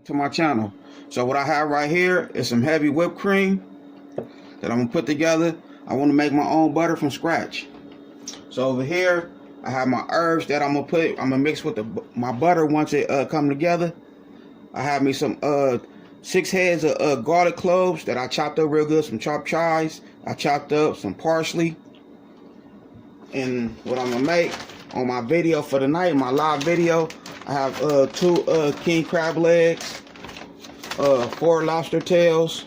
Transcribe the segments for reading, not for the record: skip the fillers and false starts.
to my channel. So what I have right here is some heavy whipped cream that I'm gonna put together. I want to make my own butter from scratch. So over here I have my herbs that I'm gonna mix with my butter once it come together. I have me some 6 heads of garlic cloves that I chopped up real good, some chopped chives. I chopped up some parsley. And what I'm gonna make on my video for tonight, my live video, I have 2 king crab legs, 4 lobster tails,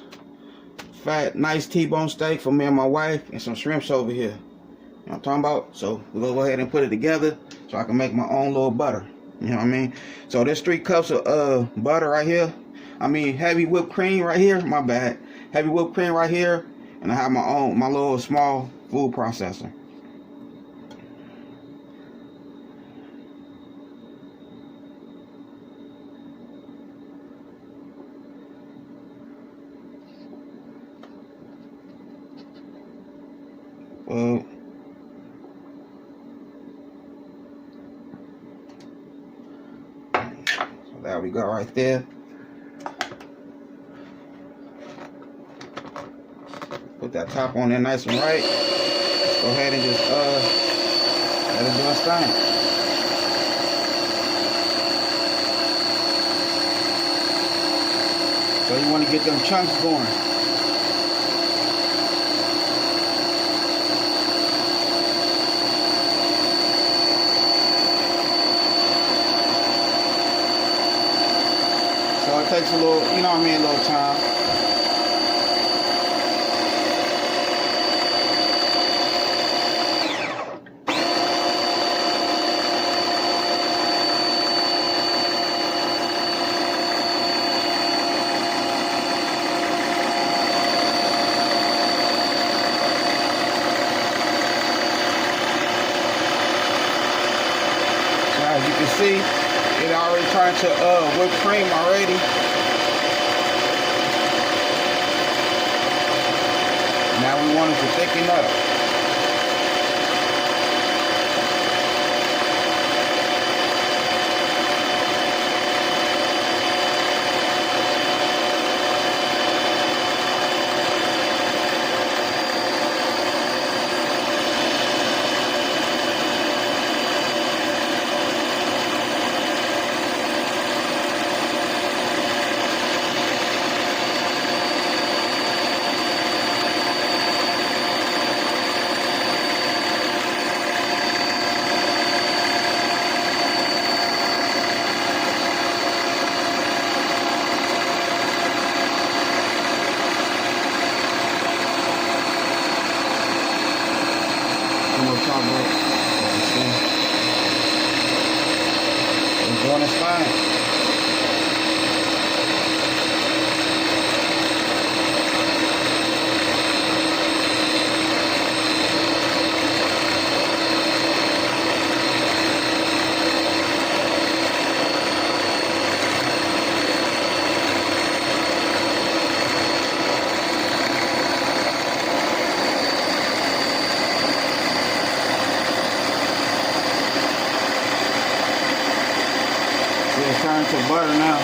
fat nice T-bone steak for me and my wife, and some shrimps over here. You know what I'm talking about? So we're gonna go ahead and put it together so I can make my own little butter. You know what I mean? So there's 3 cups of butter right here. Heavy whipped cream right here. My bad. Heavy whipped cream right here, and I have my little small food processor. So there we go right there. Put that top on there nice and right. Let's go ahead and just let it do its thing. So you want to get them chunks going. So it takes a little, you know what I mean, a little time. As you can see, it already turned to whipped cream already. Now we want it to thicken up. It's doing its thing. It's turned to butter now.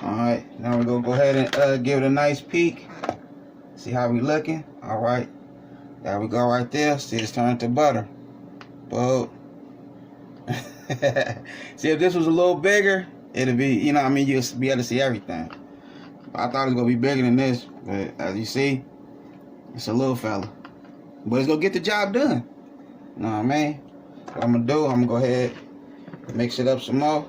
Alright, now we're going to go ahead and give it a nice peek. See how we looking? Alright, there we go right there. See, it's turned to butter. Boom. See, if this was a little bigger, it'd be, you know what I mean, you'll be able to see everything. I thought it was going to be bigger than this, but as you see, it's a little fella. But it's going to get the job done. You know what I mean? What I'm going to do, I'm going to go ahead and mix it up some more.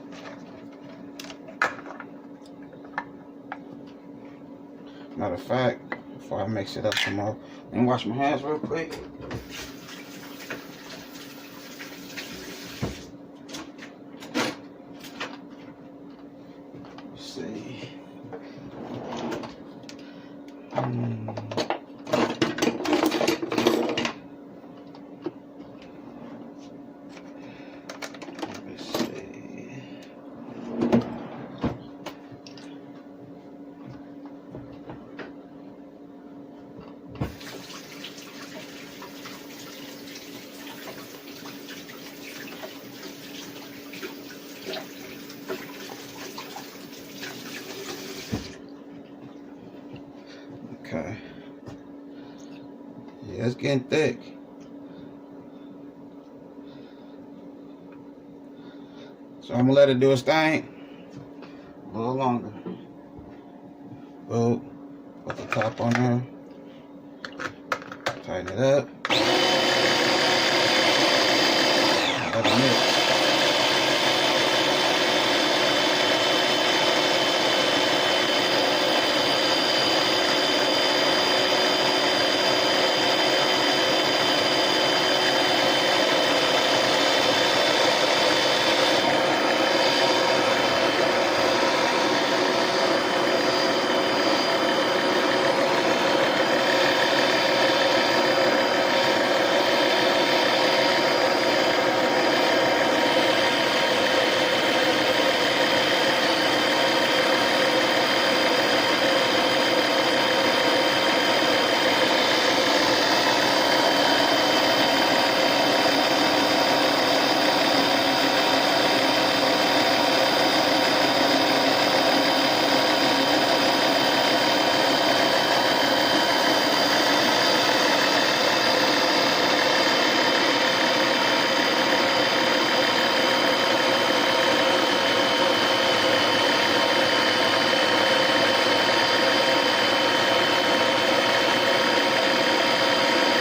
Matter of fact, before I mix it up some more, let me wash my hands real quick. See. Let me see. Okay. Yeah, it's getting thick. So I'm gonna let it do its thing a little longer. Boom. Put the top on there. Tighten it up. Let it mix.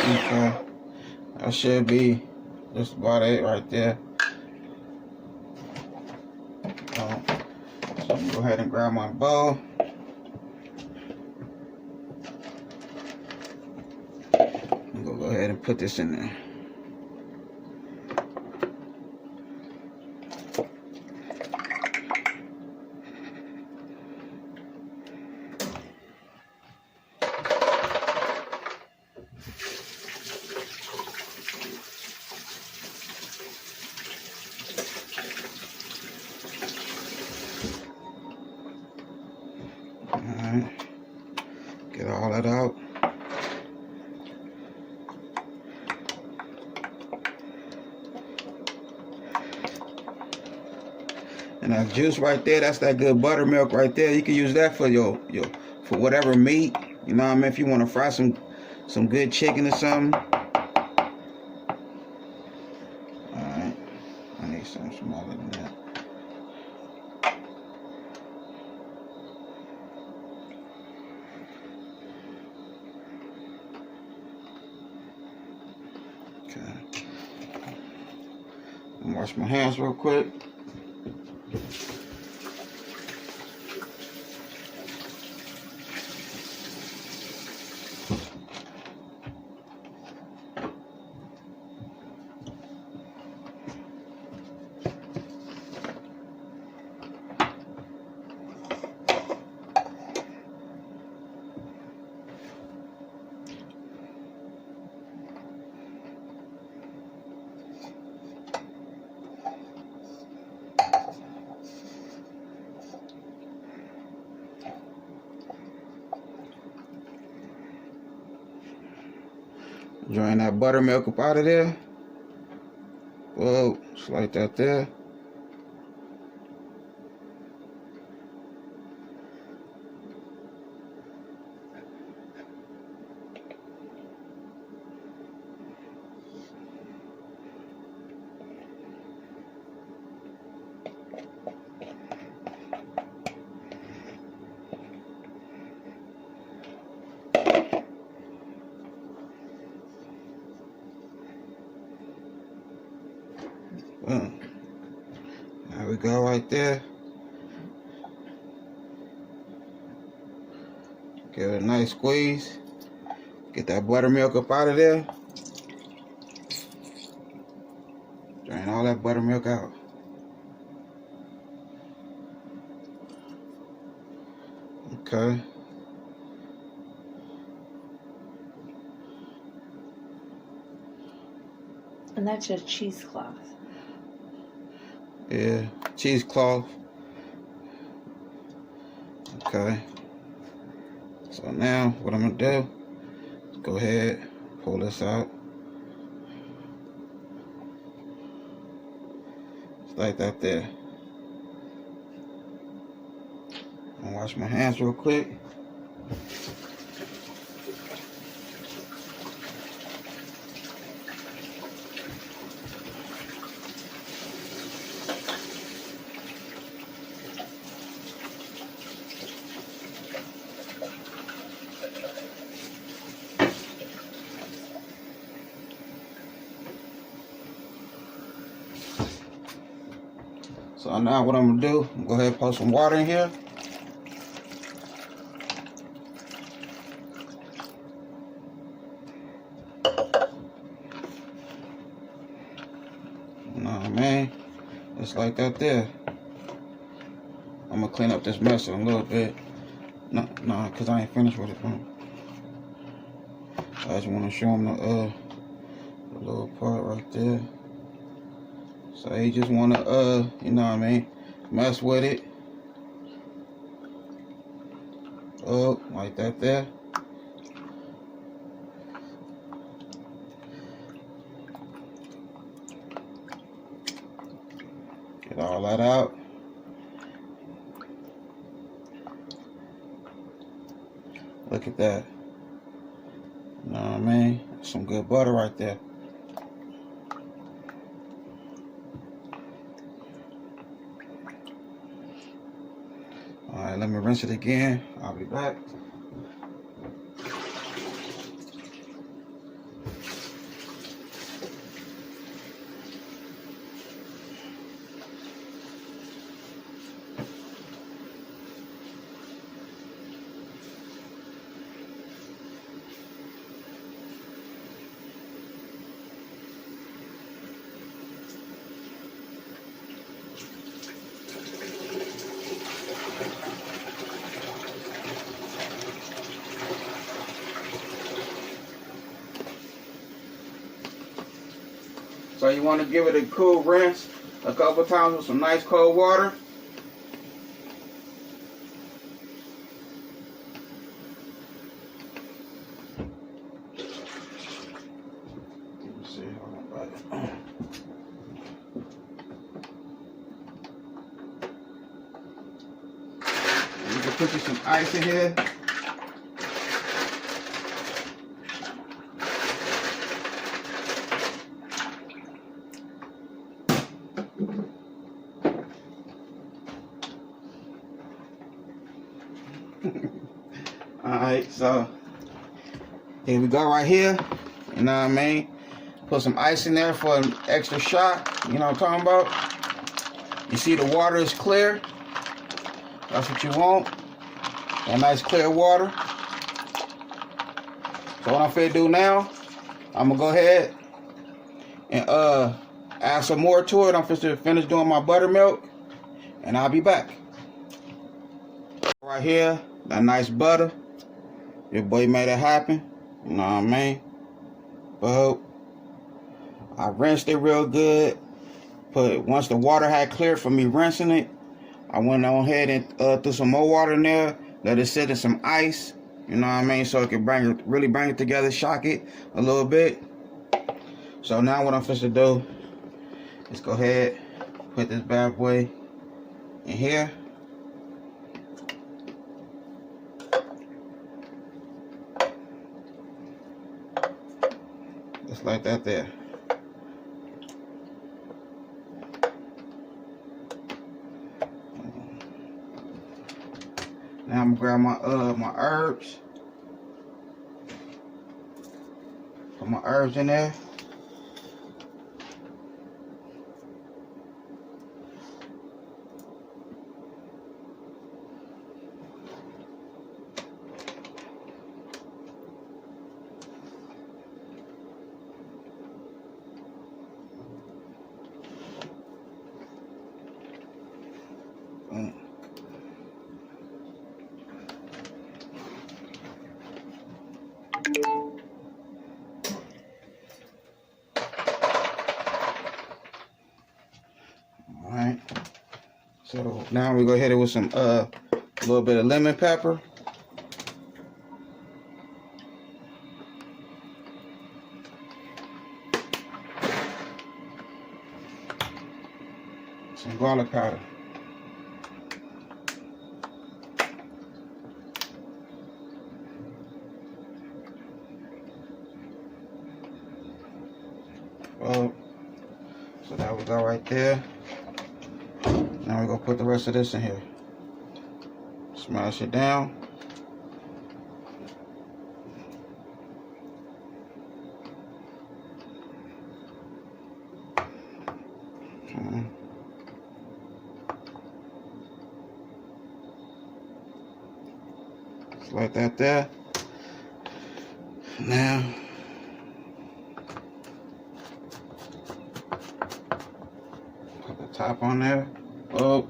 Okay, that should be just about it right there. So I'm gonna go ahead and grab my bowl. I'm gonna go ahead and put this in there. Alright, get all that out. And that juice right there, that's that good buttermilk right there. You can use that for your for whatever meat. You know what I mean? If you want to fry some good chicken or something. Alright, I need something smaller than that. Okay. I'm gonna wash my hands real quick. Drain that buttermilk up out of there. Whoa, just like that there. Boom. There we go right there. Give it a nice squeeze. Get that buttermilk up out of there. Drain all that buttermilk out. Okay. And that's just cheesecloth. Yeah, cheesecloth. Okay. So now what I'm gonna do is go ahead, pull this out. Just like that there. I'm gonna wash my hands real quick. So now what I'm gonna do, go ahead and pour some water in here. You know what I mean? Just like that there. I'm gonna clean up this mess in a little bit. No, cause I ain't finished with it. I just wanna show them the little part right there. So you just wanna you know what I mean, mess with it. Oh, like that there. Get all that out. Look at that. You know what I mean? Some good butter right there. Alright, let me rinse it again. I'll be back. So you want to give it a cool rinse a couple times with some nice cold water. Let me see how I got it. You can put you some ice in here. Alright, so here we go right here. You know what I mean? Put some ice in there for an extra shot. You know what I'm talking about? You see the water is clear. That's what you want. That nice clear water. So what I'm finna do now, I'm gonna go ahead and add some more to it. I'm finna finish doing my buttermilk, and I'll be back. Right here, that nice butter. Your boy made it happen. You know what I mean? But I rinsed it real good. Once the water had cleared from me rinsing it, I went on ahead and threw some more water in there. Let it sit in some ice. You know what I mean? So it can really bring it together, shock it a little bit. So now what I'm supposed to do is go ahead, put this bad boy in here. Just like that there. Now I'm gonna grab my herbs. Put my herbs in there. Alright. So now we go hit it with some a little bit of lemon pepper. Some garlic powder. Oh, so there we go right there. Now we're gonna put the rest of this in here. Smash it down. Just like that there. Now, put the top on there. Oh.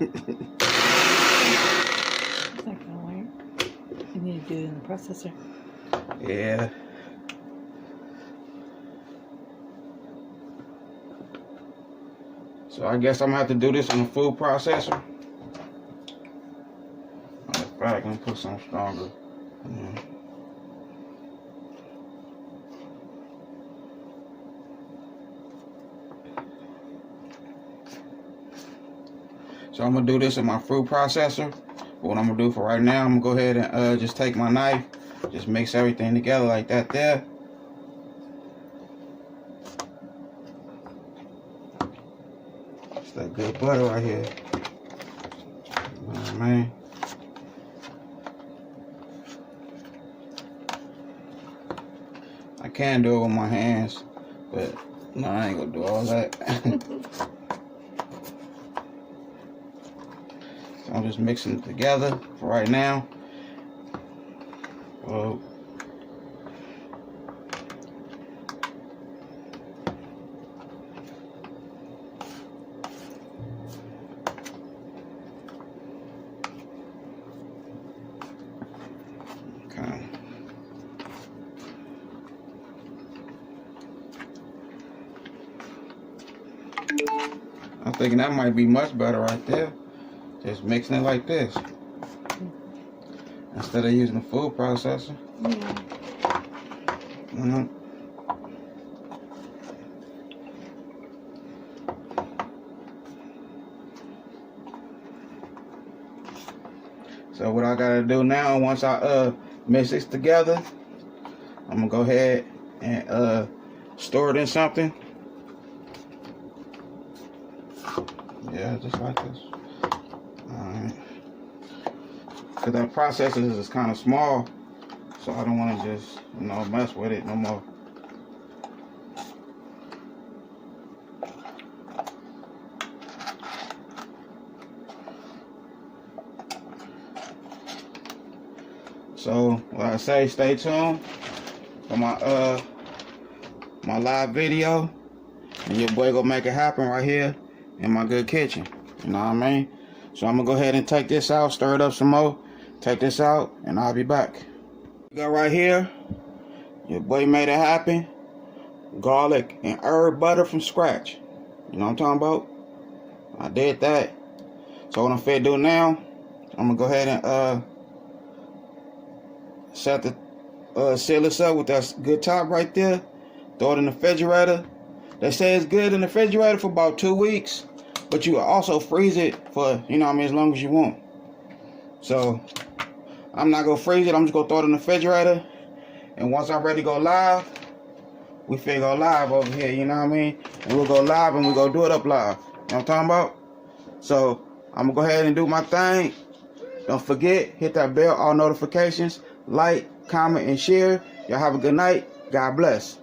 It's not gonna work. You need to do it in the processor. Yeah. So I guess I'm gonna have to do this in a food processor. Matter of fact, I'm gonna put some stronger. So I'm gonna do this in my fruit processor. But what I'm gonna do for right now, I'm gonna go ahead and just take my knife, just mix everything together like that there. It's that good butter right here. Oh, man. I can do it with my hands, but no, I ain't gonna do all that. So I'm just mixing it together for right now. Whoa. Okay. I'm thinking that might be much better right there. Just mixing it like this. Instead of using a food processor. Yeah. So what I gotta do now, once I mix this together, I'm gonna go ahead and store it in something. Yeah, just like this. Alright. Cause that processor is kind of small, so I don't want to just, mess with it no more. So, like I say, stay tuned for my my live video, and your boy gonna make it happen right here in my good kitchen. You know what I mean? So I'm gonna go ahead and take this out, stir it up some more, take this out, and I'll be back. We got right here, your boy made it happen. Garlic and herb butter from scratch. You know what I'm talking about? I did that. So what I'm finna do now, I'm gonna go ahead and set the seal this up with that good top right there. Throw it in the refrigerator. They say it's good in the refrigerator for about 2 weeks, but you also freeze it for, as long as you want. So I'm not gonna freeze it. I'm just gonna throw it in the refrigerator, and once I'm ready to go live, we finna go live over here. You know what I mean? And we'll go live, and we'll go do it up live. You know what I'm talking about? So I'm gonna go ahead and do my thing. Don't forget, hit that bell, all notifications, like, comment, and share. Y'all have a good night. God bless.